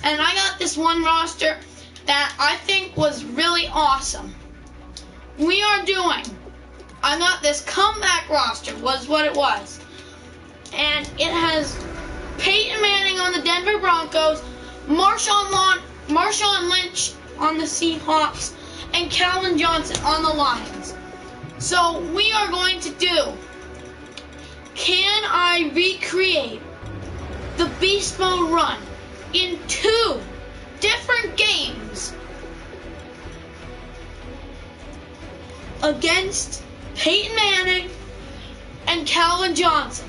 And I got this one roster that I think was really awesome. I got this comeback roster, was what it was. And it has Peyton Manning on the Denver Broncos, Marshawn Lynch on the Seahawks, and Calvin Johnson on the Lions. So we are going to do, can I recreate the Beast Mode run in 2 different games against Peyton Manning and Calvin Johnson?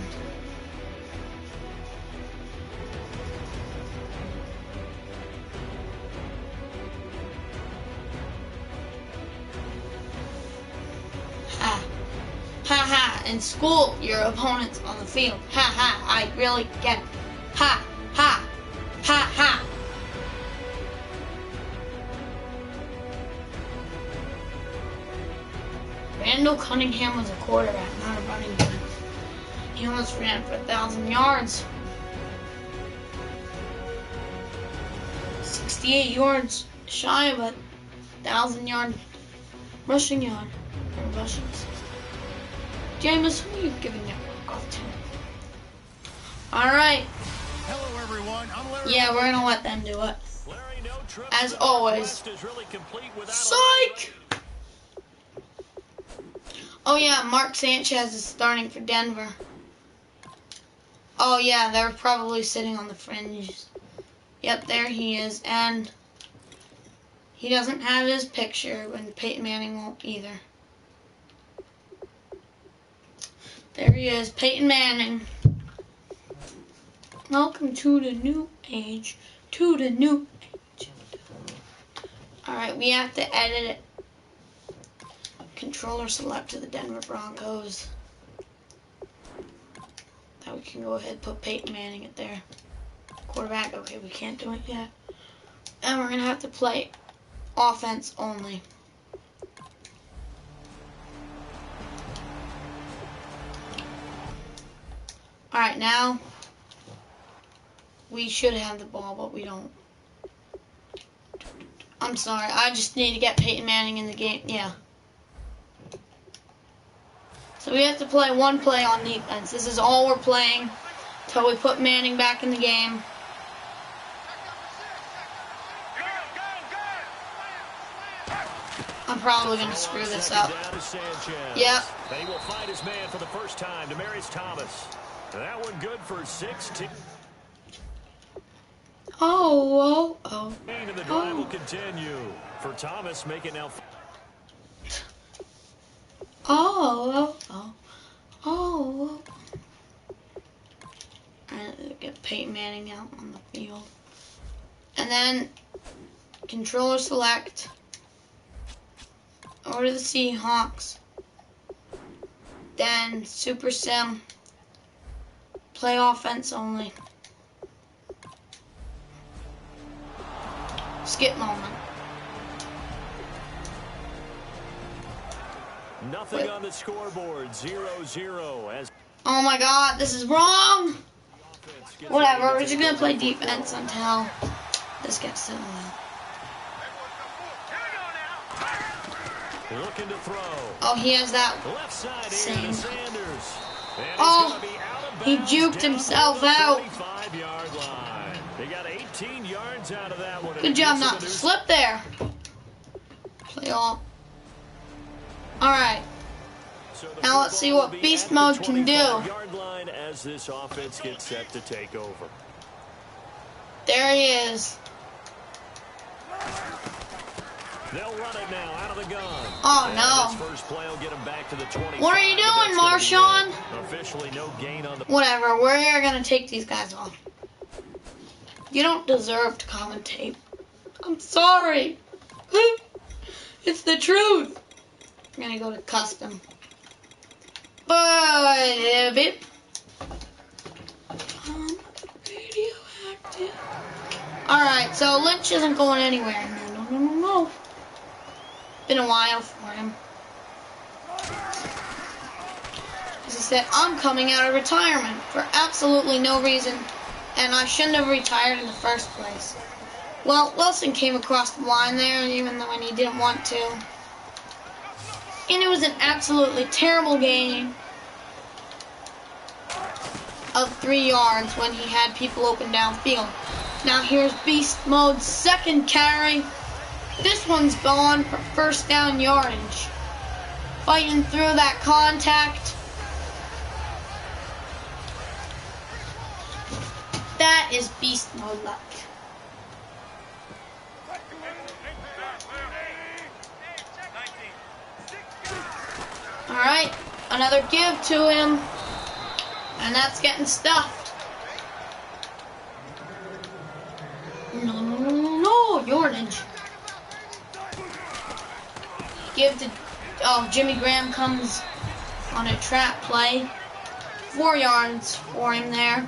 Ha ha, in school, your opponent's on the field. Ha ha, I really get it. Ha ha, ha ha. Randall Cunningham was a quarterback, not a running back. He almost ran for 1,000 yards. 68 yards shy of a 1,000-yard rushing yard. Or rushing. Jameis, who are you giving that rock off to? Alright. Hello, everyone. I'm Larry. Yeah, we're gonna let them do it. As always. Psych! Oh yeah, Mark Sanchez is starting for Denver. Oh yeah, they're probably sitting on the fringes. Yep, there he is. And he doesn't have his picture, and Peyton Manning won't either. There he is, Peyton Manning. Welcome to the new age. To the new age. Alright, we have to edit it. Controller select to the Denver Broncos. Now we can go ahead and put Peyton Manning at there. Quarterback, okay, we can't do it yet. And we're going to have to play offense only. Alright, now we should have the ball, but we don't. I'm sorry, I just need to get Peyton Manning in the game. Yeah. So we have to play one play on defense. This is all we're playing until we put Manning back in the game. I'm probably going to screw this up. Yep. He will find his man for the first time, Demaryius Thomas. That one good for 16. Oh. And the drive will continue for Thomas, making now. Oh. And get Peyton Manning out on the field. And then controller select. Over to the Seahawks. Then Super Sim. Play offense only. Skip moment. Nothing on the scoreboard. 0-0 as. Oh my God, this is wrong. Whatever, we're just gonna play defense until this gets settled out. Looking to throw. Oh, he has that Left side same. Sanders. Oh, he juked himself out. 25-yard line. They got 18 yards out of that one. Good job not to slip there. Play all. Alright. Now let's see what Beast Mode can do. Yard line as this offense gets set to take over. There he is. They'll run it now out of the gun. Oh no. This first play will get him back to the 25. What are you doing, Marshawn? Officially no gain on the. Whatever, we're gonna take these guys off. You don't deserve to commentate. I'm sorry. It's the truth. I'm gonna go to custom. But bit. Radioactive. Alright, so Lynch isn't going anywhere. No. Been a while for him. As I said, I'm coming out of retirement for absolutely no reason And I shouldn't have retired in the first place. Well, Wilson came across the line there, even though when he didn't want to. And it was an absolutely terrible game of 3 yards when he had people open downfield. Now here's Beast Mode's second carry. This one's gone for first down yardage. Fighting through that contact. That is Beast Mode luck. Alright, another give to him. And that's getting stuffed. No, yardage. Give to, Jimmy Graham comes on a trap play. 4 yards for him there.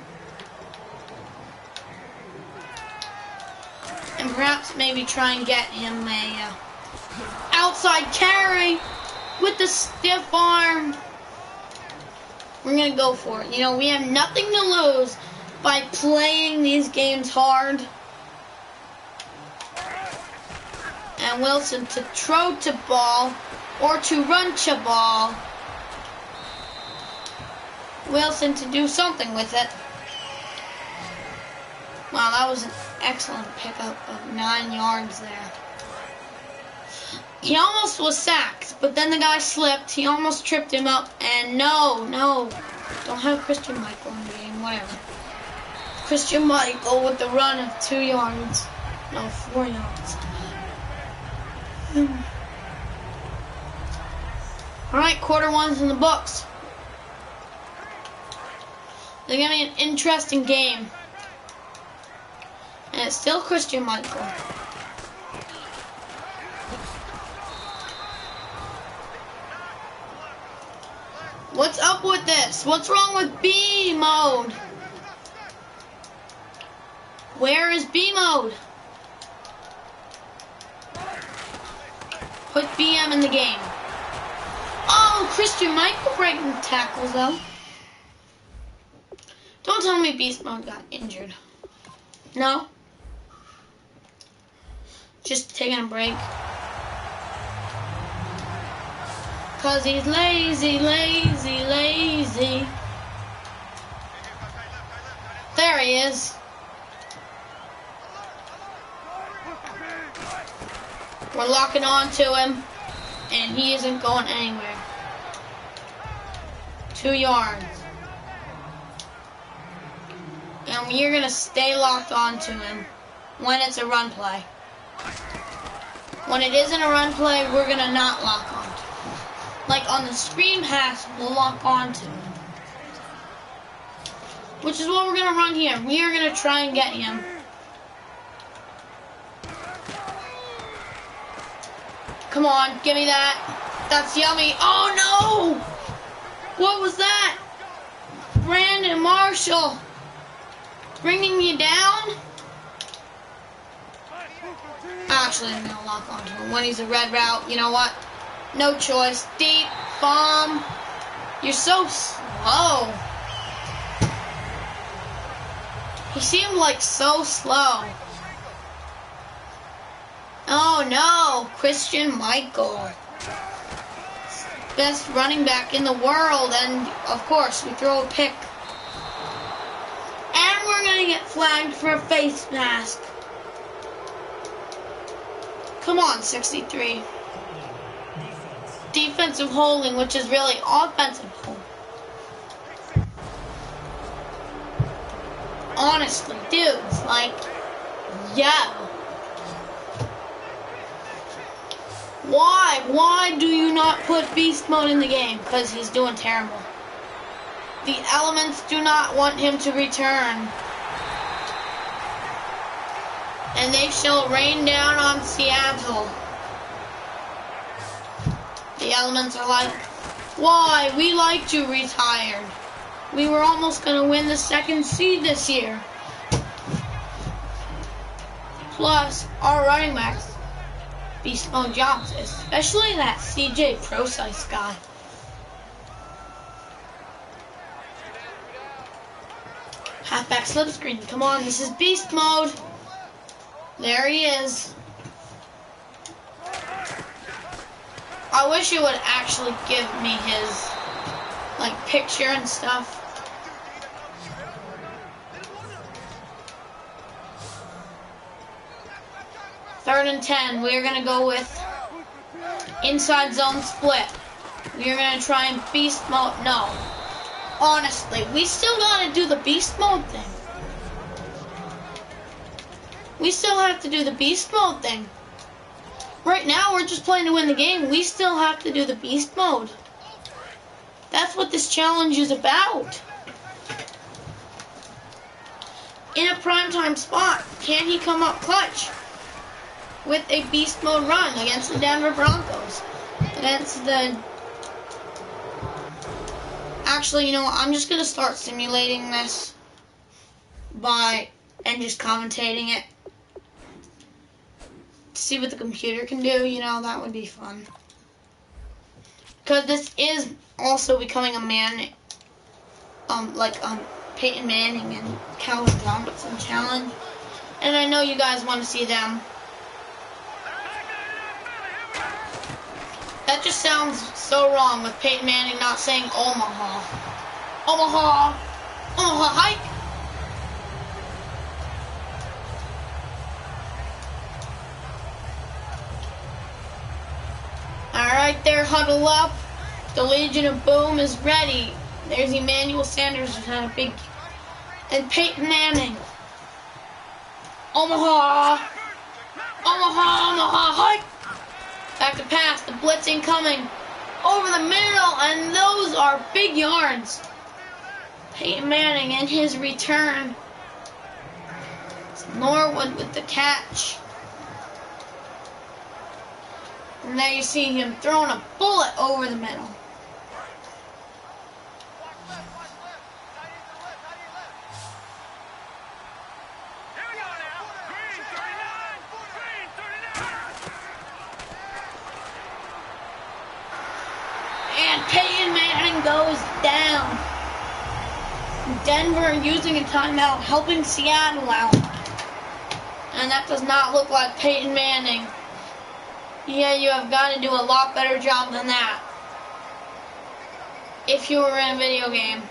And perhaps maybe try and get him a outside carry with the stiff arm. We're going to go for it. You know, we have nothing to lose by playing these games hard. And Wilson to throw to ball or to run to ball. Wilson to do something with it. Wow, that was an excellent pickup of 9 yards there. He almost was sacked, but then the guy slipped. He almost tripped him up, and no. Don't have Christian Michael in the game, whatever. Christian Michael with the run of 2 yards. No, 4 yards. Alright, quarter one's in the books. It's going to be an interesting game. And it's still Christian Michael. What's up with this? What's wrong with B mode? Where is B mode? Put BM in the game. Oh, Christian Michael breaking the tackles though. Don't tell me Beast Mode got injured. No? Just taking a break. Cause he's lazy. There he is. We're locking on to him, and he isn't going anywhere. 2 yards. And we're going to stay locked on to him when it's a run play. When it isn't a run play, we're going to not lock on to him. Like on the screen pass, we'll lock on to him. Which is what we're going to run here. We are going to try and get him. Come on, give me that. That's yummy. Oh no! What was that? Brandon Marshall bringing you down? Actually, I'm going to lock onto him when he's a red route. You know what? No choice. Deep bomb. You're so slow. He seemed like so slow. Oh no, Christian Michael. Best running back in the world, and of course we throw a pick. And we're gonna get flagged for a face mask. Come on, 63. Defensive holding, which is really offensive holding. Honestly, dudes, like, yeah. Why do you not put Beast Mode in the game? Because he's doing terrible. The elements do not want him to return. And they shall rain down on Seattle. The elements are like, why? We liked you retired. We were almost going to win the 2nd seed this year. Plus, our running backs. Beast Mode jobs, especially that CJ Procise guy. Halfback slip screen. Come on, this is beast mode. There he is. I wish he would actually give me his like picture and stuff. Third and 10. We're gonna go with inside zone split. We're gonna try and beast mode. No. Honestly, we still gotta do the beast mode thing. We still have to do the beast mode thing. Right now, we're just playing to win the game. We still have to do the beast mode. That's what this challenge is about. In a primetime spot, can he come up clutch with a beast mode run against the Denver Broncos? Against the... Actually, you know what? I'm just going to start simulating this and just commentating it. See what the computer can do, you know, that would be fun. Because this is also becoming a Peyton Manning and Calvin Johnson challenge. And I know you guys want to see them. That just sounds so wrong with Peyton Manning not saying Omaha. Omaha! Omaha hike! Alright, they're huddled up. The Legion of Boom is ready. There's Emmanuel Sanders who's had a big... And Peyton Manning. Omaha! Omaha! Omaha hike! Back to pass, the blitz incoming, over the middle, and those are big yards. Peyton Manning in his return. It's Norwood with the catch. And there you see him throwing a bullet over the middle. Peyton Manning goes down. Denver using a timeout, helping Seattle out. And that does not look like Peyton Manning. Yeah, you have got to do a lot better job than that if you were in a video game.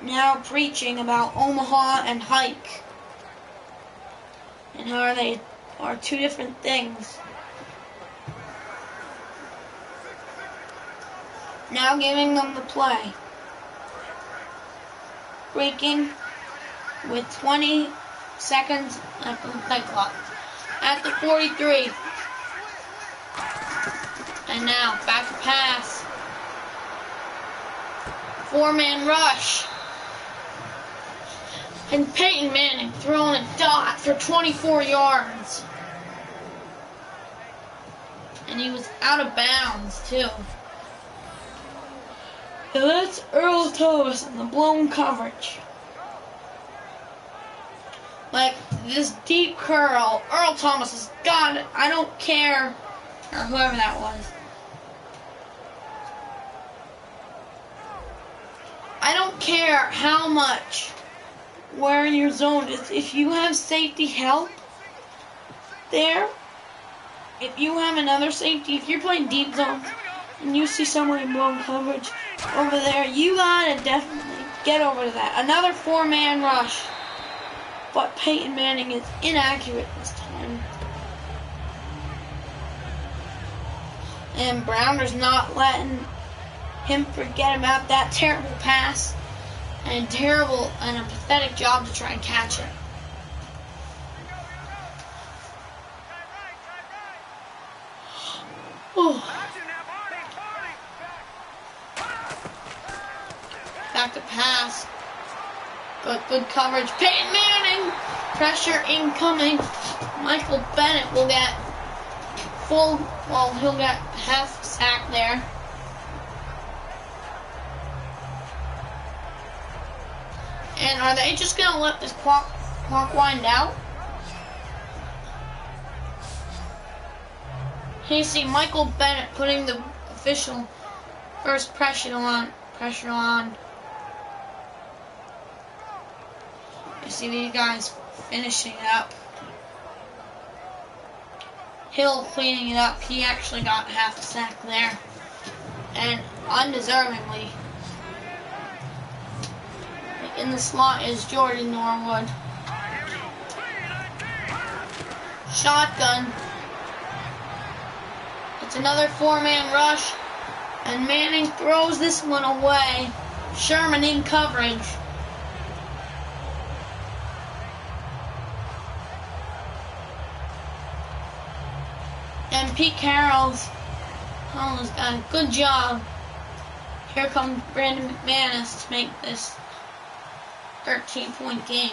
Now preaching about Omaha and hike. And how they are two different things. Now giving them the play. Breaking with 20 seconds at the play clock. At the 43. And now back to pass. 4-man rush. And Peyton Manning throwing a dot for 24 yards. And he was out of bounds too. And that's Earl Thomas in the blown coverage. Like, this deep curl, Earl Thomas has got it. I don't care, or whoever that was. I don't care how much where your zone is. If you have safety help there, if you have another safety, if you're playing deep zone and you see someone in blown coverage over there, you gotta definitely get over to that. Another 4-man rush. But Peyton Manning is inaccurate this time. And Browner's not letting him forget about that terrible pass and a pathetic job to try and catch it. Back to pass. Good coverage. Peyton Manning. Pressure incoming. Michael Bennett will get he'll get half sack there. And are they just going to let this clock wind out? Here you see Michael Bennett putting the official first pressure on Pressure on. You see these guys finishing it up. Hill cleaning it up. He actually got half a sack there. And undeservingly. In the slot is Jordan Norwood. Shotgun. It's another four-man rush. And Manning throws this one away. Sherman in coverage. And Pete Carroll's done a good job. Here comes Brandon McManus to make this 13-point game.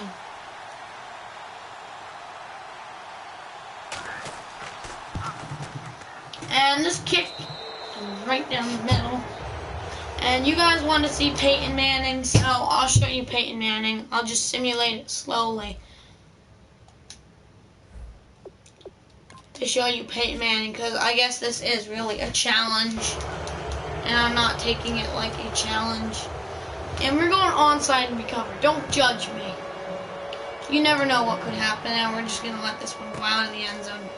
And this kick is right down the middle. And you guys want to see Peyton Manning, so I'll show you Peyton Manning. I'll just simulate it slowly to show you Peyton Manning, because I guess this is really a challenge, and I'm not taking it like a challenge. And we're going onside and recover. Don't judge me. You never know what could happen, and we're just going to let this one go out of the end zone.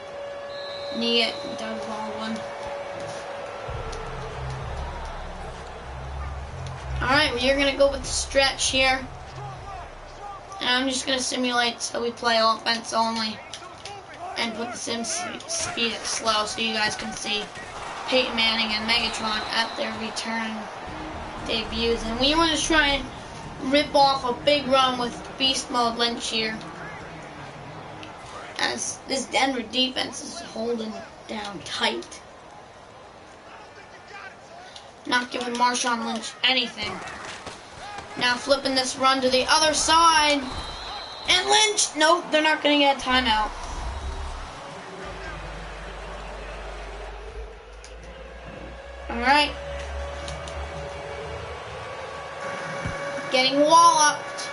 Knee it, Doug Baldwin. Alright, well, you're going to go with the stretch here. And I'm just going to simulate so we play offense only. And put the sim speed at slow so you guys can see Peyton Manning and Megatron at their return debuts. And we want to try and rip off a big run with Beast Mode Lynch here, as this Denver defense is holding down tight. Not giving Marshawn Lynch anything. Now flipping this run to the other side. And Lynch, nope, they're not going to get a timeout. Alright. Getting walloped.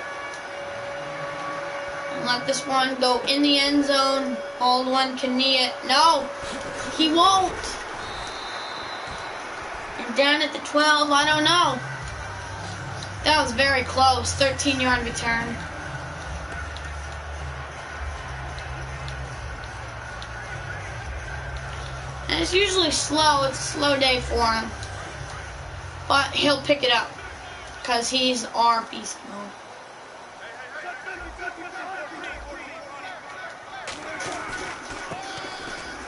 Let this one go in the end zone. Baldwin can knee it. No, he won't. And down at the 12, I don't know. That was very close. 13-yard return. And it's usually slow. It's a slow day for him. But he'll pick it up, because he's our beast mode.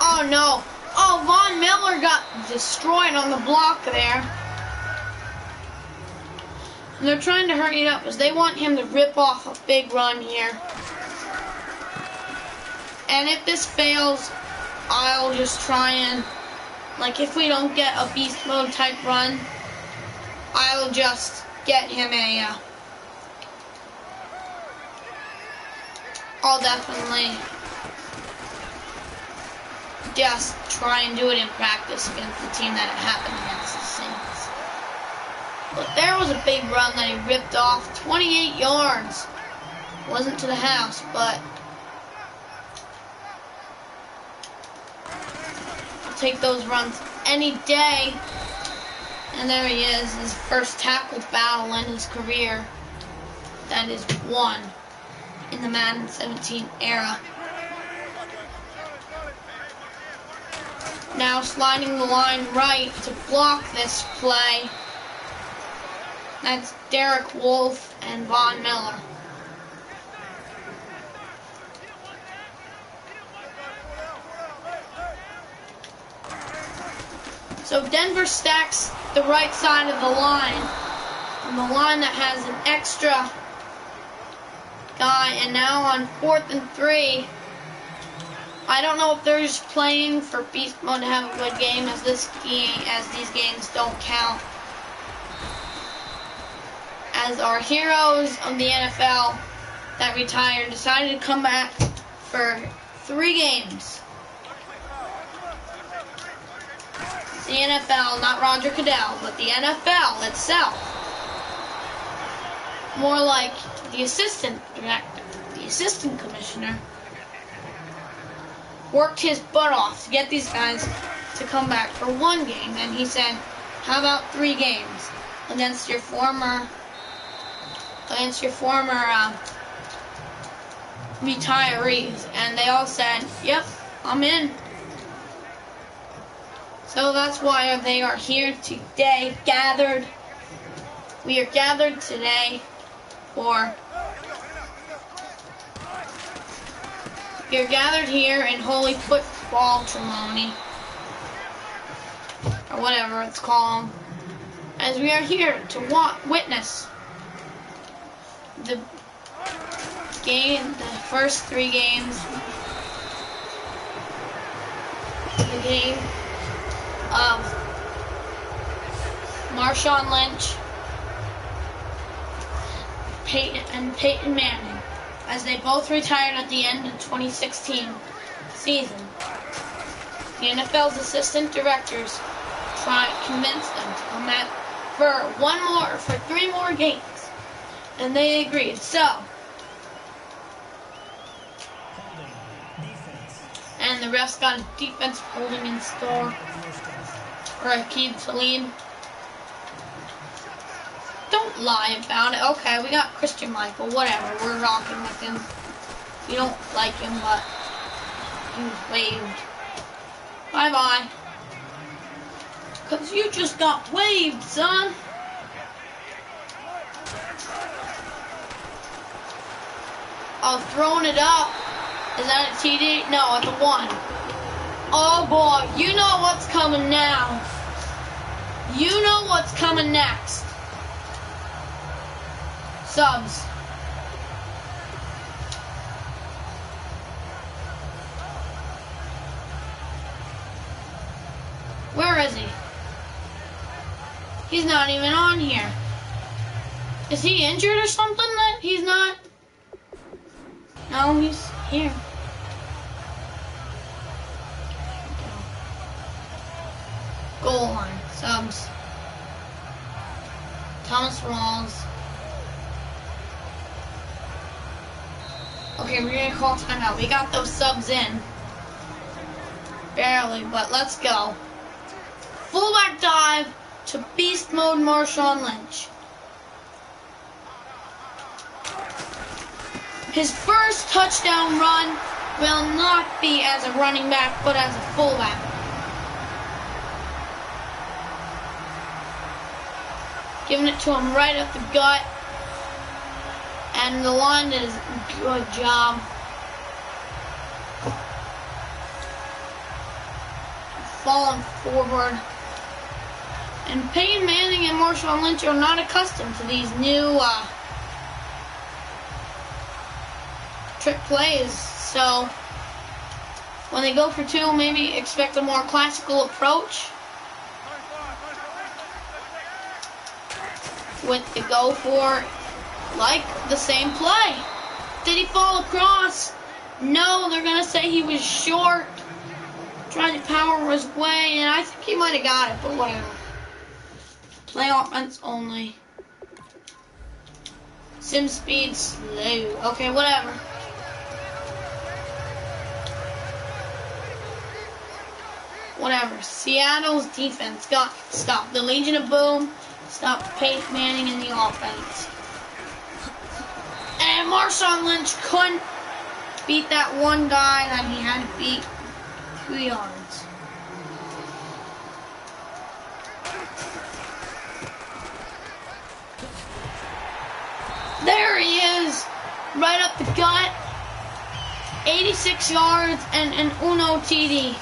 Oh no. Oh, Von Miller got destroyed on the block there. And they're trying to hurry it up because they want him to rip off a big run here. And if this fails, I'll just try and, like, if we don't get a beast mode type run, I'll just get him I'll definitely just try and do it in practice against the team that it happened against, the Saints. But there was a big run that he ripped off, 28 yards. Wasn't to the house, but I'll take those runs any day. And there he is, his first tackle battle in his career. That is won in the Madden 17 era. Now sliding the line right to block this play. That's Derek Wolfe and Von Miller. So Denver stacks the right side of the line. And the line that has an extra guy. And now on 4th and 3. I don't know if they're just playing for Beast Mode to have a good game, as these games don't count. As our heroes of the NFL that retired decided to come back for 3 games. It's the NFL, not Roger Goodell, but the NFL itself. More like the assistant director, the assistant commissioner, worked his butt off to get these guys to come back for 1 game. And he said, how about 3 games? against your former retirees, and they all said, "Yep, I'm in." So that's why they are here today, gathered. We are gathered today for. We are gathered here in holy football matrimony, or whatever it's called, as we are here to witness the first 3 games, the game of Marshawn Lynch and Peyton Manning, as they both retired at the end of 2016 season. The NFL's assistant directors tried to convince them to come back for 3 more games, and they agreed. So, and the refs got a defense holding in store for Akeem Salim. Don't lie about it. Okay, we got Christian Michael. Whatever, we're rocking with him. We don't like him, but he was waived. Bye-bye. Because you just got waived, son. Oh, throwing it up. Is that a TD? No, it's a 1. Oh, boy. You know what's coming now. You know what's coming next. Subs. Where is he? He's not even on here. Is he injured or something that he's not? No, he's here. Goal line. Subs. Thomas Rawls. Okay, we're gonna call timeout. We got those subs in. Barely, but let's go. Fullback dive to beast mode Marshawn Lynch. His first touchdown run will not be as a running back, but as a fullback. Giving it to him right up the gut. And the line does a good job. Falling forward. And Peyton Manning and Marshawn Lynch are not accustomed to these new trick plays. So when they go for 2, maybe expect a more classical approach with the go for, like the same play. Did he fall across? No, they're going to say he was short, trying to power his way, and I think he might have got it, but whatever. Play offense only. Sim speed slow. Okay, whatever. Whatever. Seattle's defense got stopped. The Legion of Boom stopped Peyton Manning in the offense. And Marshawn Lynch couldn't beat that one guy that he had to beat 2 yards. There he is, right up the gut, 86 yards and an Uno TD.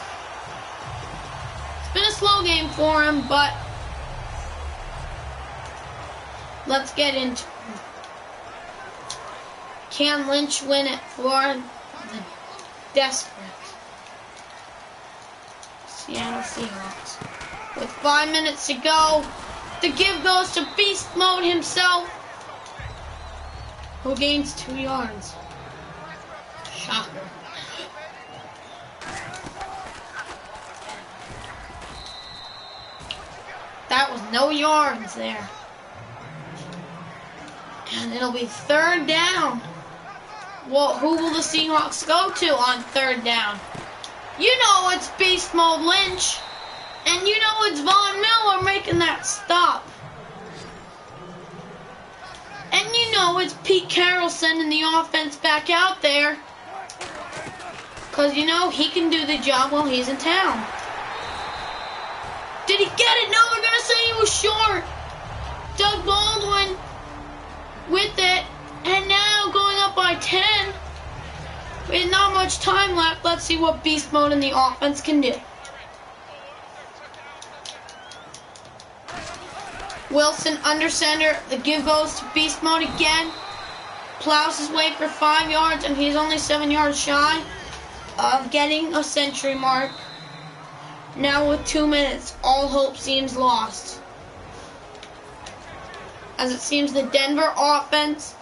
It's been a slow game for him, but let's get into it. Can Lynch win it for the desperate Seattle Seahawks? With 5 minutes to go, the give goes to beast mode himself, who gains 2 yards. Shocker. That was no yards there. And it'll be 3rd down. Well, who will the Seahawks go to on 3rd down? You know it's beast mode Lynch. And you know it's Von Miller making that stop. And you know it's Pete Carroll sending the offense back out there. Because, you know, he can do the job while he's in town. Did he get it? No, we're going to say he was short. Doug Baldwin with it. And now going up by 10. With not much time left, let's see what beast mode in the offense can do. Wilson under center. The give goes to beast mode again. Plows his way for 5 yards, and he's only 7 yards shy of getting a century mark. Now with 2 minutes, all hope seems lost. As it seems the Denver offense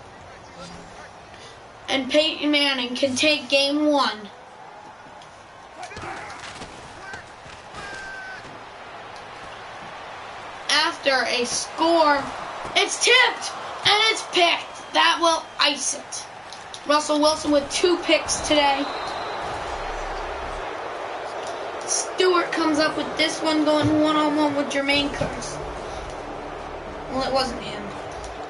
and Peyton Manning can take game 1. After a score, it's tipped and it's picked. That will ice it. Russell Wilson with 2 picks today. Stewart comes up with this one, going one-on-one with Jermaine Kearse. Well, it wasn't him.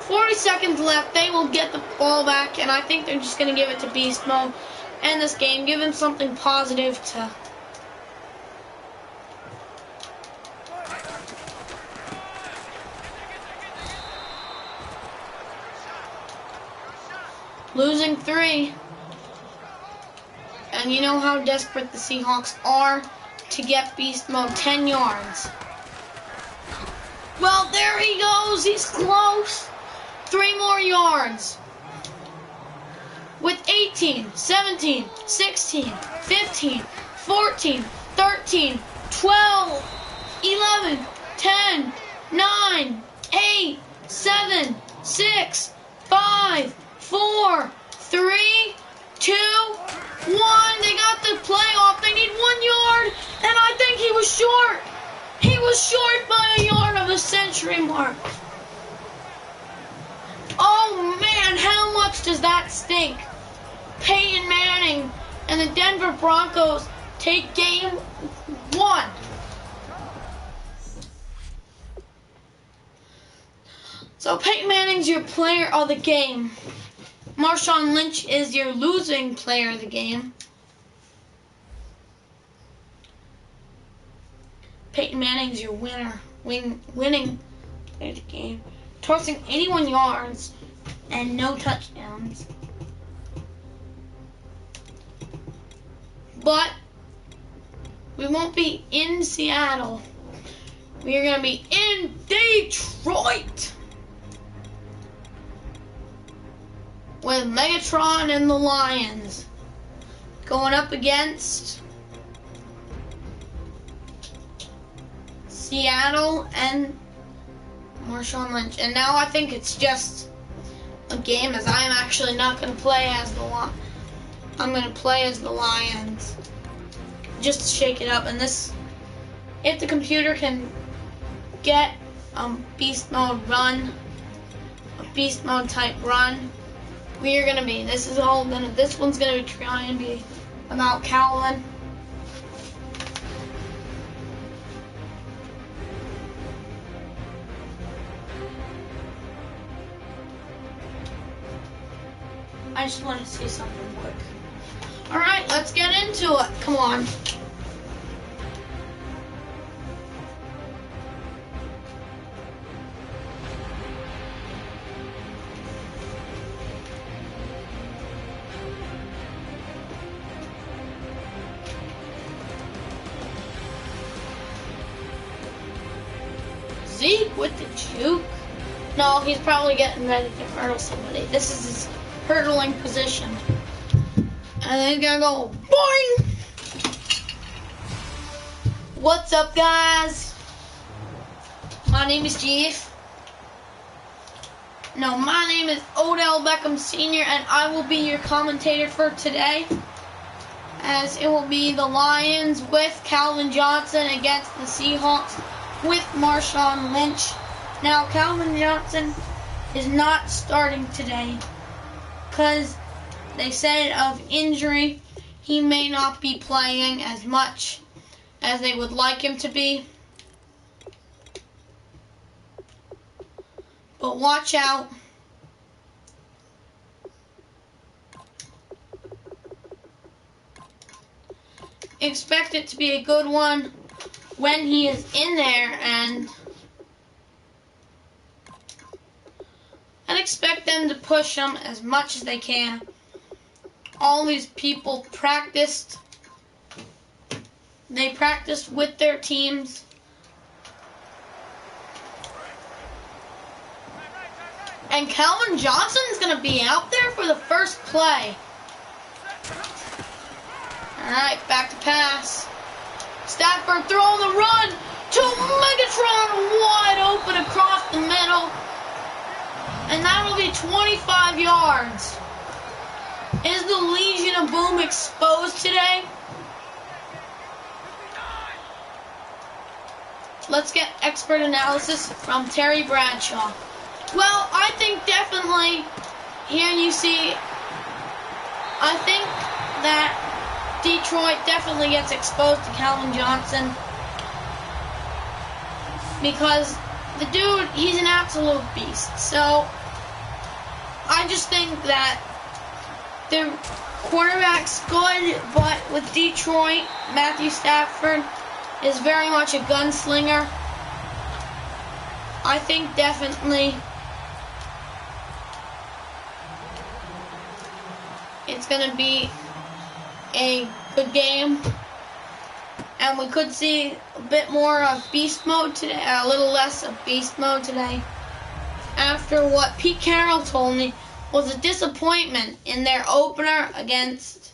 40 seconds left. They will get the ball back, and I think they're just going to give it to Beast Mode. End this game. Give him something positive to... Losing 3. And you know how desperate the Seahawks are to get Beast Mode 10 yards. Well, there he goes. He's close. 3 more yards. With 18, 17, 16, 15, 14, 13, 12, 11, 10, 9, 8, 7, 6, 5, 4, 3, 2, 1. They got the playoff. They need 1 yard, and I think he was short. He was short by a yard of the century mark. Oh man, how much does that stink? Peyton Manning and the Denver Broncos take game 1. So Peyton Manning's your player of the game. Marshawn Lynch is your losing player of the game. Peyton Manning's your winning player of the game. Tossing 81 yards and no touchdowns. But we won't be in Seattle. We are going to be in Detroit with Megatron and the Lions going up against Seattle and Marshawn Lynch. And now I think it's just a game, as I am actually not going to play as the Lions. I'm going to play as the Lions just to shake it up. And this, if the computer can get beast mode run, a beast mode type run, we are going to be, this one's going to try and be about Calvin. I just want to see something quick. Alright, let's get into it. Come on. Zeke with the juke? No, he's probably getting ready to hurdle somebody. This is his hurdling position. And then he's gonna go boing! What's up, guys? My name is Jeff. No, my name is Odell Beckham Sr. and I will be your commentator for today. As it will be the Lions with Calvin Johnson against the Seahawks with Marshawn Lynch. Now, Calvin Johnson is not starting today because they said of injury he may not be playing as much as they would like him to be. But watch out expect it to be a good one when he is in there, and I'd expect them to push him as much as they can. All these people practiced. They practiced with their teams. And Calvin Johnson is going to be out there for the first play. Alright, back to pass. Stafford throwing the run to Megatron, wide open across the middle. And that'll be 25 yards. Is the Legion of Boom exposed today? Let's get expert analysis from Terry Bradshaw. Well, I think definitely, here you see, I think that Detroit definitely gets exposed to Calvin Johnson. Because the dude, he's an absolute beast. So, I just think that the quarterback's good, but with Detroit, Matthew Stafford is very much a gunslinger. I think definitely it's going to be a good game. And we could see a bit more of beast mode today, a little less of beast mode today. After what Pete Carroll told me was a disappointment in their opener against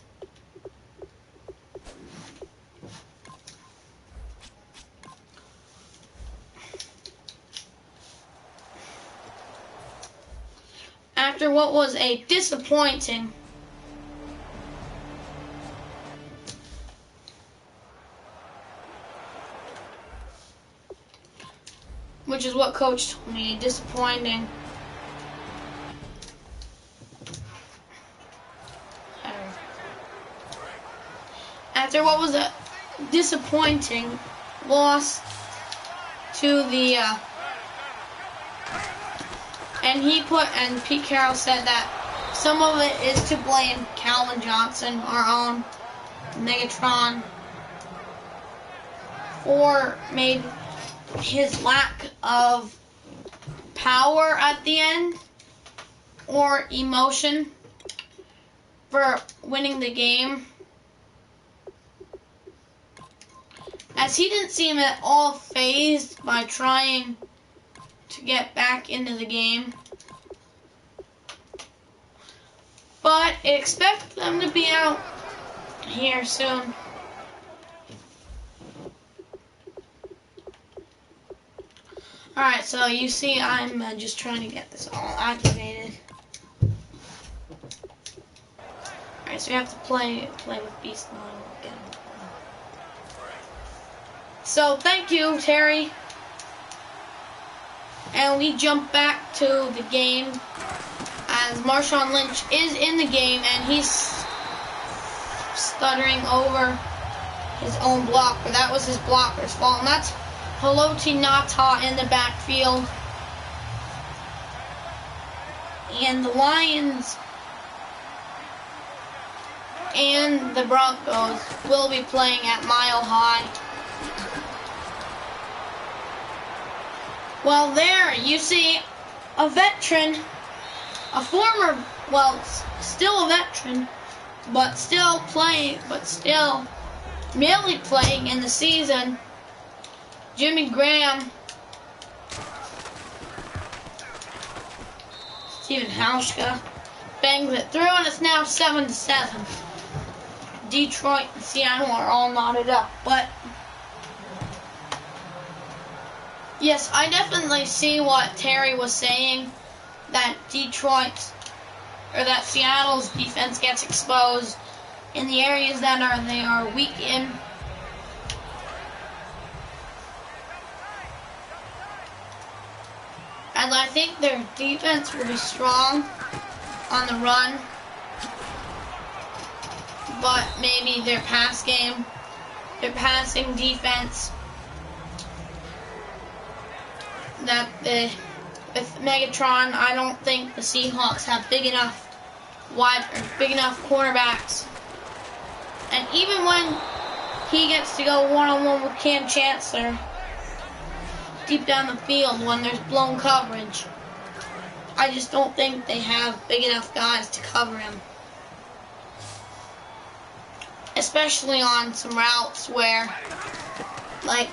after what was a disappointing which is what Coach told me, disappointing. After what was a disappointing loss to the, and Pete Carroll said that some of it is to blame Calvin Johnson, our own Megatron, for maybe his lack of power at the end or emotion for winning the game, as he didn't seem at all fazed by trying to get back into the game. But expect them to be out here soon. Alright, so you see I'm just trying to get this all activated. Alright, so we have to play with Beast Mode again. So thank you, Terry. And we jump back to the game as Marshawn Lynch is in the game and he's stuttering over his own blocker. That was his blocker's fault, and that's Haloti Ngata in the backfield. And the Lions and the Broncos will be playing at Mile High. Well, there you see a veteran, a former, well, still a veteran, but still merely playing in the season, Jimmy Graham, Steven Hauschka bangs it through, and it's now 7-7. Detroit and Seattle are all knotted up, but yes, I definitely see what Terry was saying, that that Seattle's defense gets exposed in the areas that they are weak in. And I think their defense will be strong on the run, but maybe their passing defense, with Megatron, I don't think the Seahawks have big enough cornerbacks. And even when he gets to go one-on-one with Cam Chancellor deep down the field when there's blown coverage. I just don't think they have big enough guys to cover him. Especially on some routes where, like,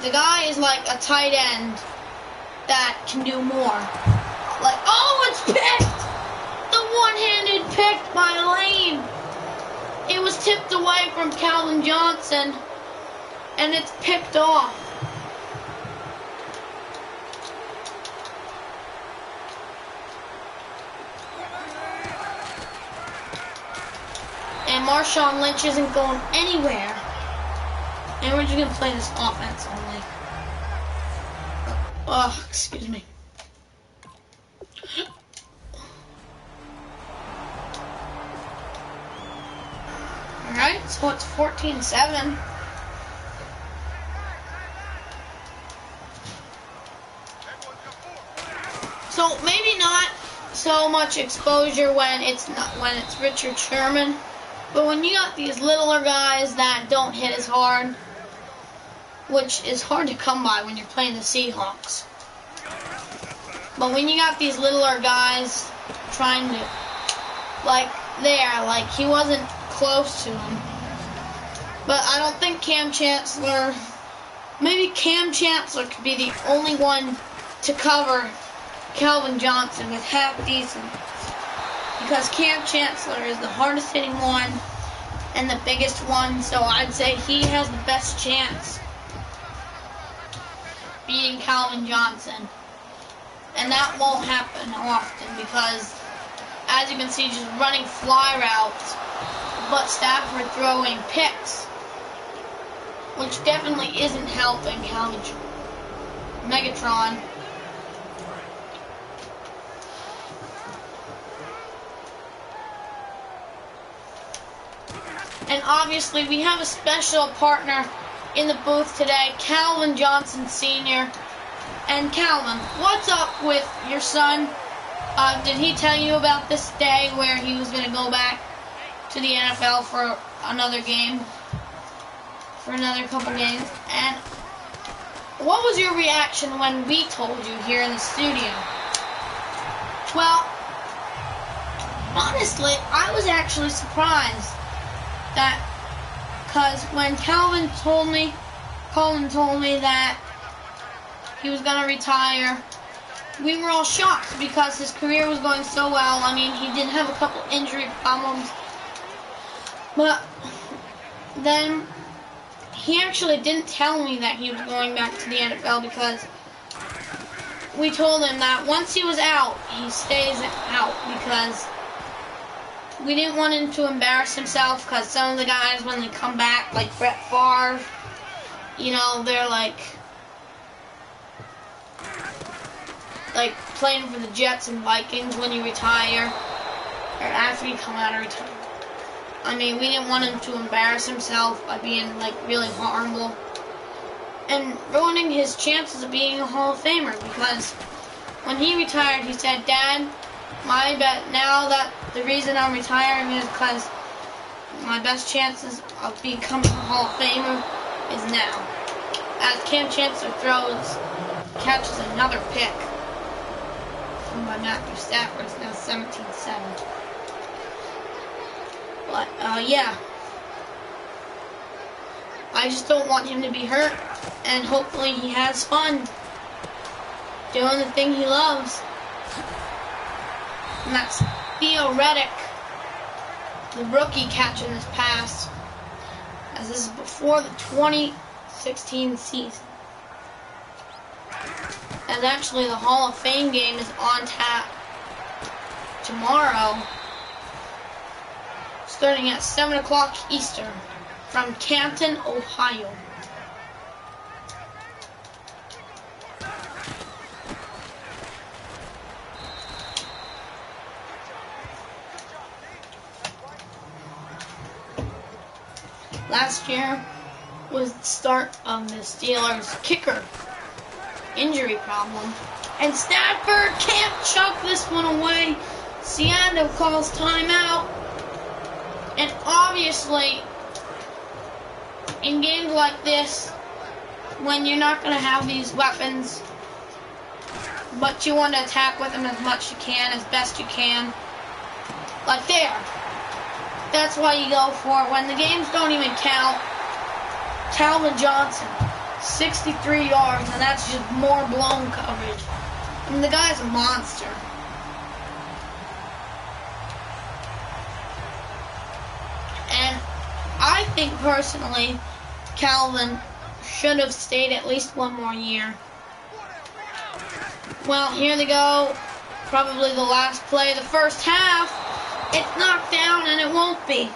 the guy is like a tight end that can do more. Like, oh, it's picked! The one-handed pick by Lane. It was tipped away from Calvin Johnson, and it's picked off. And Marshawn Lynch isn't going anywhere. And we're just going to play this offense only. Oh, excuse me. Alright, so it's 14-7. So maybe not so much exposure when it's Richard Sherman. But when you got these littler guys that don't hit as hard, which is hard to come by when you're playing the Seahawks. But when you got these littler guys trying to, like he wasn't close to him. But I don't think maybe Cam Chancellor could be the only one to cover Calvin Johnson with half decent. Because Cam Chancellor is the hardest hitting one and the biggest one, so I'd say he has the best chance beating Calvin Johnson. And that won't happen often because, as you can see, just running fly routes, but Stafford throwing picks, which definitely isn't helping Calvin Megatron. And obviously, we have a special partner in the booth today, Calvin Johnson Sr. And Calvin, what's up with your son? Did he tell you about this day where he was going to go back to the NFL for another game? For another couple games? And what was your reaction when we told you here in the studio? Well, honestly, I was actually surprised. Because when Colin told me that he was going to retire, we were all shocked because his career was going so well. I mean, he did have a couple injury problems. But then he actually didn't tell me that he was going back to the NFL because we told him that once he was out, he stays out because we didn't want him to embarrass himself because some of the guys, when they come back, like Brett Favre, you know, they're like playing for the Jets and Vikings when you retire, or after you come out of retirement. I mean, we didn't want him to embarrass himself by being, like, really horrible and ruining his chances of being a Hall of Famer because when he retired, he said, "Dad, my bet now that the reason I'm retiring is because my best chances of becoming a Hall of Famer is now." As Cam Chancellor catches another pick from by Matthew Stafford. It's now 17-7. But, yeah. I just don't want him to be hurt, and hopefully he has fun doing the thing he loves. And that's Theo Reddick, the rookie, catching this pass, as this is before the 2016 season. And actually the Hall of Fame game is on tap tomorrow, starting at 7 o'clock Eastern, from Canton, Ohio. Last year was the start of the Steelers' kicker injury problem. And Stafford can't chuck this one away. Seattle calls timeout. And obviously, in games like this, when you're not going to have these weapons, but you want to attack with them as much as you can, as best you can. Like there. That's why you go for it. When the games don't even count, Calvin Johnson, 63 yards, and that's just more blown coverage. I mean, the guy's a monster. And I think personally, Calvin should have stayed at least one more year. Well, here they go. Probably the last play of the first half. It's knocked down, and it won't be.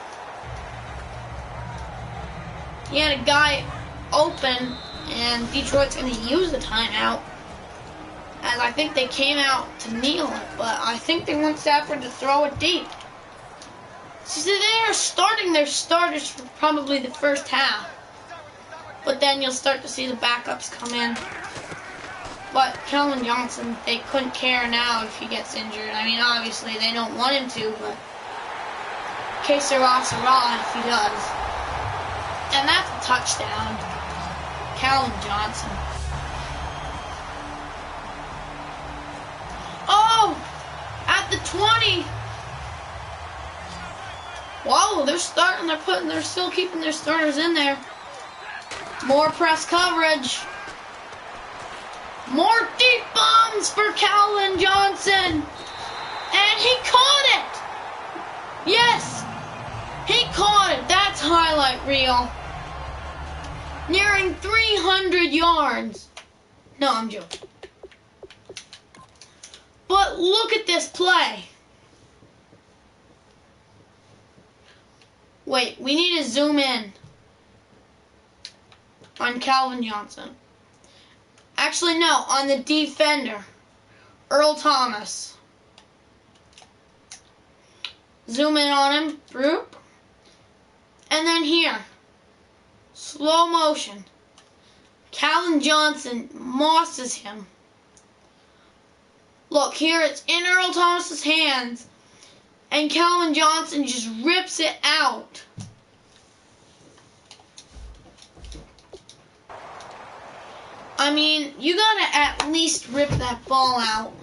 He had a guy open, and Detroit's going to use the timeout. As I think they came out to kneel it, but I think they want Stafford to throw it deep. So they are starting their starters for probably the first half. But then you'll start to see the backups come in. But Calvin Johnson, they couldn't care now if he gets injured. I mean, obviously, they don't want him to, but que sera, sera if he does. And that's a touchdown. Calvin Johnson. Oh! At the 20! Whoa, they're still keeping their starters in there. More press coverage. More deep bombs for Calvin Johnson. And he caught it. Yes. He caught it. That's highlight reel. Nearing 300 yards. No, I'm joking. But look at this play. Wait, we need to zoom in on Calvin Johnson. Actually, no, on the defender, Earl Thomas. Zoom in on him, group. And then here, slow motion. Calvin Johnson mosses him. Look, here it's in Earl Thomas's hands. And Calvin Johnson just rips it out. I mean, you gotta at least rip that ball out.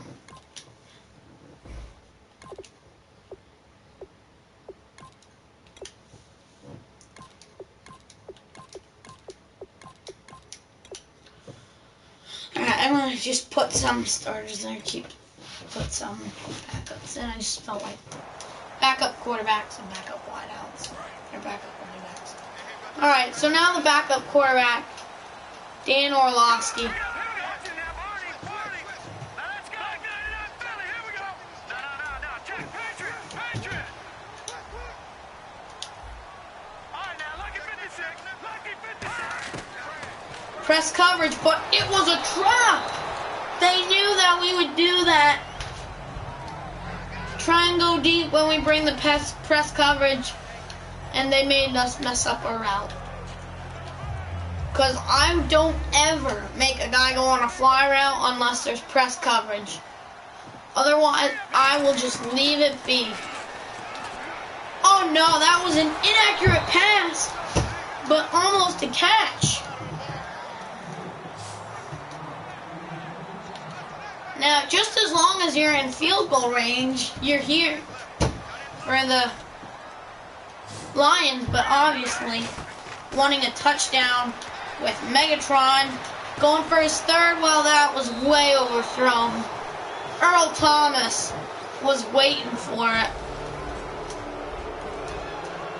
Alright, I'm gonna just put some starters there, put some backups in. I just felt like backup quarterbacks and backup wideouts. Or backup running backs. Alright, so now the backup quarterback, Dan Orlovsky. Press coverage, but it was a trap. They knew that we would do that. Try and go deep when we bring the press coverage, and they made us mess up our route. Because I don't ever make a guy go on a fly route unless there's press coverage. Otherwise, I will just leave it be. Oh no, that was an inaccurate pass, but almost a catch. Now, just as long as you're in field goal range, you're here for the Lions, but obviously wanting a touchdown with Megatron going for his third, well, that was way overthrown. Earl Thomas was waiting for it.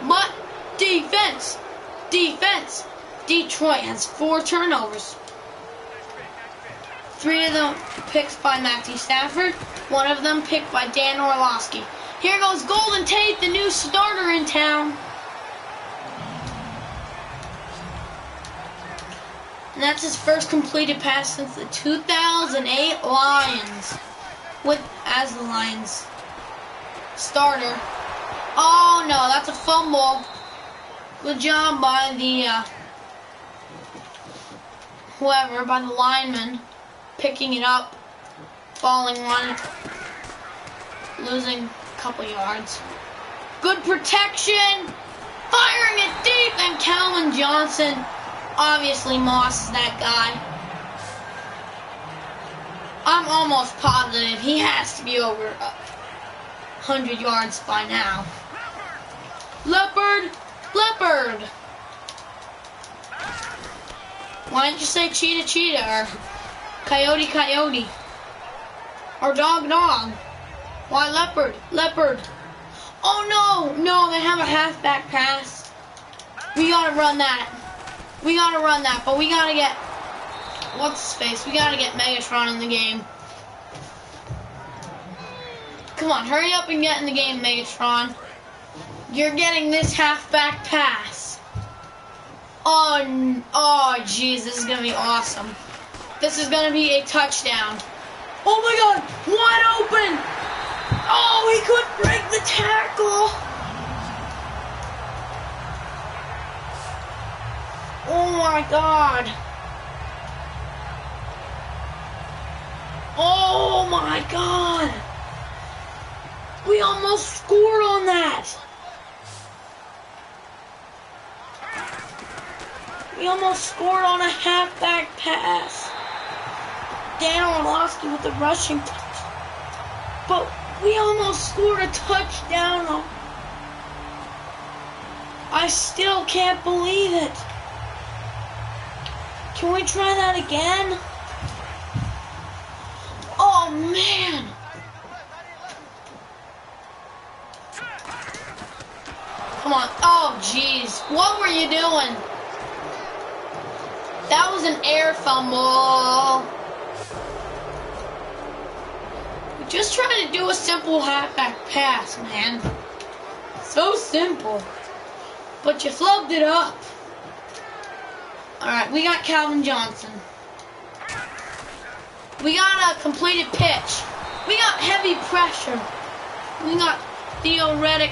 But defense. Detroit has 4 turnovers. 3 of them picks by Matthew Stafford, 1 of them picked by Dan Orlovsky. Here goes Golden Tate, the new starter in town. And that's his first completed pass since the 2008 Lions, as the Lions starter. Oh no, that's a fumble. Good job by the by the lineman, picking it up, falling one, losing a couple yards. Good protection, firing it deep. escape, and Calvin Johnson, obviously Moss is that guy. I'm almost positive he has to be over 100 yards by now. Leopard! Leopard! Why didn't you say cheetah, cheetah, or coyote, coyote, or dog, dog? Why leopard, leopard? Oh no, no, they have a halfback pass. We gotta run that. We gotta run that, but we gotta get, what's his face? We gotta get Megatron in the game. Come on, hurry up and get in the game, Megatron. You're getting this halfback pass. Oh, jeez, this is going to be awesome. This is going to be a touchdown. Oh, my God, wide open. Oh, he couldn't break the tackle. Oh, my God. Oh, my God. We almost scored on that. We almost scored on a halfback pass. Dan Orlovsky with the rushing touch. But we almost scored a touchdown. I still can't believe it. Can we try that again? Oh, man. Come on. Oh, jeez. What were you doing? That was an air fumble. We're just trying to do a simple halfback pass, man. So simple. But you flubbed it up. Alright, we got Calvin Johnson. We got a completed pitch. We got heavy pressure. We got theoretic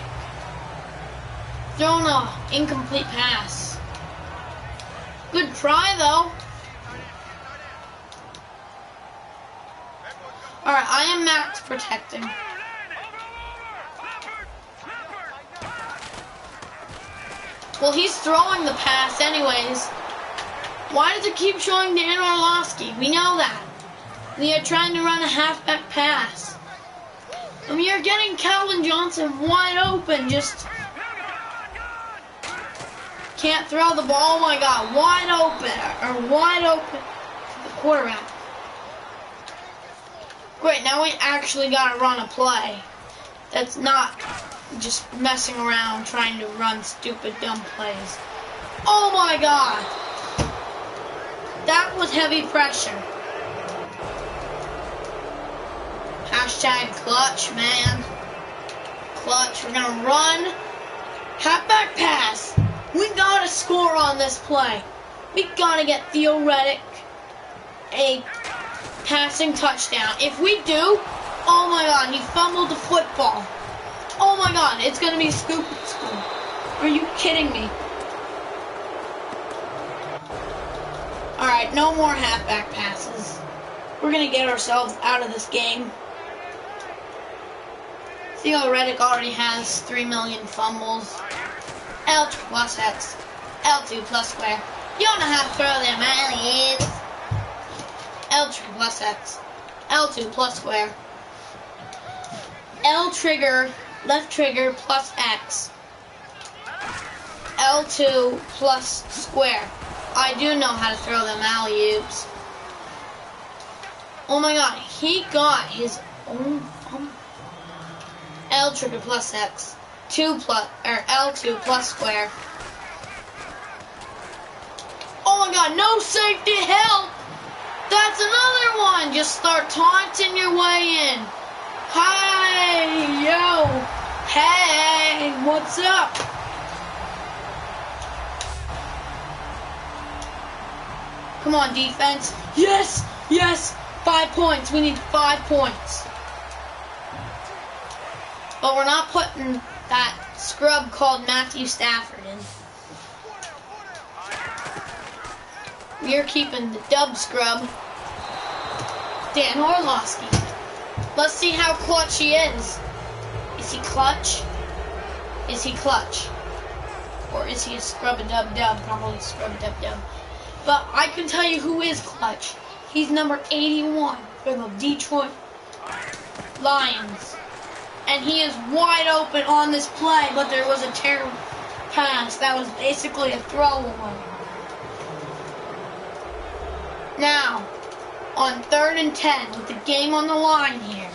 thrown a incomplete pass. Good try, though. Alright, I am max protecting. Well, he's throwing the pass anyways. Why does it keep showing Dan Orlovsky? We know that. We are trying to run a halfback pass. And we are getting Calvin Johnson wide open, just can't throw the ball. Oh my God, wide open to the quarterback. Great, now we actually gotta run a play. That's not just messing around trying to run stupid, dumb plays. Oh my God. That was heavy pressure. Hashtag clutch, man. Clutch, we're gonna run. Halfback pass. We gotta score on this play. We gotta get theoretic a passing touchdown. If we do, oh my God, he fumbled the football. Oh my God, it's gonna be scoop and scoop. Are you kidding me? Alright, no more halfback passes. We're gonna get ourselves out of this game. Theo Reddick already has 3 million fumbles. L2 plus X. L2 plus square. You don't know how to throw them alley-oops. L2 plus X. L2 plus square. L trigger, left trigger plus X. L2 plus square. I do know how to throw them alley-oops. Oh my God, he got his own L trigger plus X. L2 plus square. Oh my God, no safety help! That's another one! Just start taunting your way in. Hi, yo! Hey, what's up? Come on, defense. Yes! Yes! 5 points. We need 5 points. But we're not putting that scrub called Matthew Stafford in. We are keeping the dub scrub, Dan Orlovsky. Let's see how clutch he is. Is he clutch? Is he clutch? Or is he a scrub-a-dub-dub? Probably scrub-a-dub-dub. But I can tell you who is clutch. He's number 81 for the Detroit Lions. And he is wide open on this play, but there was a terrible pass. That was basically a throwaway. Now, on 3rd and 10, with the game on the line here.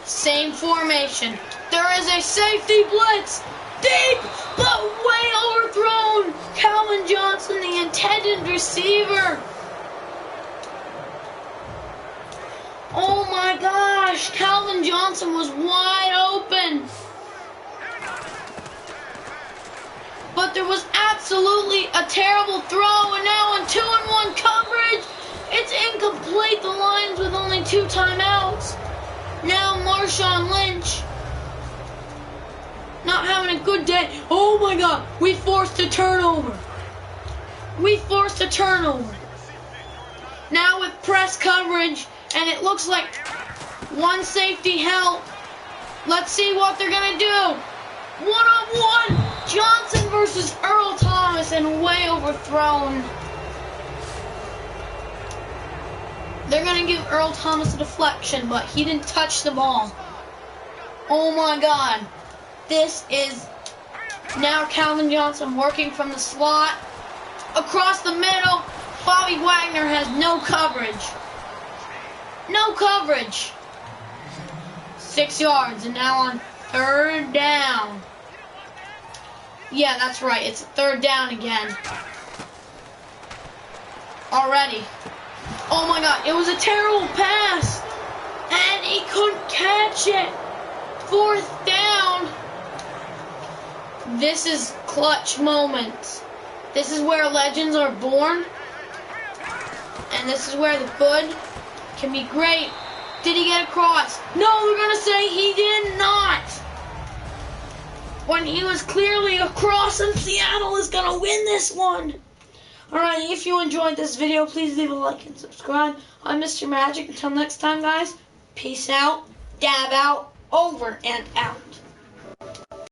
Same formation. There is a safety blitz. Deep, but way overthrown. Calvin Johnson, the intended receiver. Oh my gosh, Calvin Johnson was wide open. But there was absolutely a terrible throw, and now on 2-and-1 coverage, it's incomplete. The Lions with only 2 timeouts. Now Marshawn Lynch not having a good day. Oh my God, we forced a turnover. We forced a turnover. Now with press coverage, and it looks like one safety help. Let's see what they're gonna do. 1-on-1, Johnson versus Earl Thomas, and way overthrown. They're gonna give Earl Thomas a deflection, but he didn't touch the ball. Oh my God. This is now Calvin Johnson working from the slot. Across the middle, Bobby Wagner has no coverage. No coverage. 6 yards, and now on 3rd down. Yeah, that's right. It's a 3rd down again. Already. Oh my God, it was a terrible pass. And he couldn't catch it. 4th down. This is clutch moments. This is where legends are born. And this is where the good can be great. Did he get across? No, we're going to say he did not. When he was clearly across, and Seattle is going to win this one. Alright, if you enjoyed this video, please leave a like and subscribe. I'm Mr. Magic. Until next time, guys, peace out, dab out, over and out.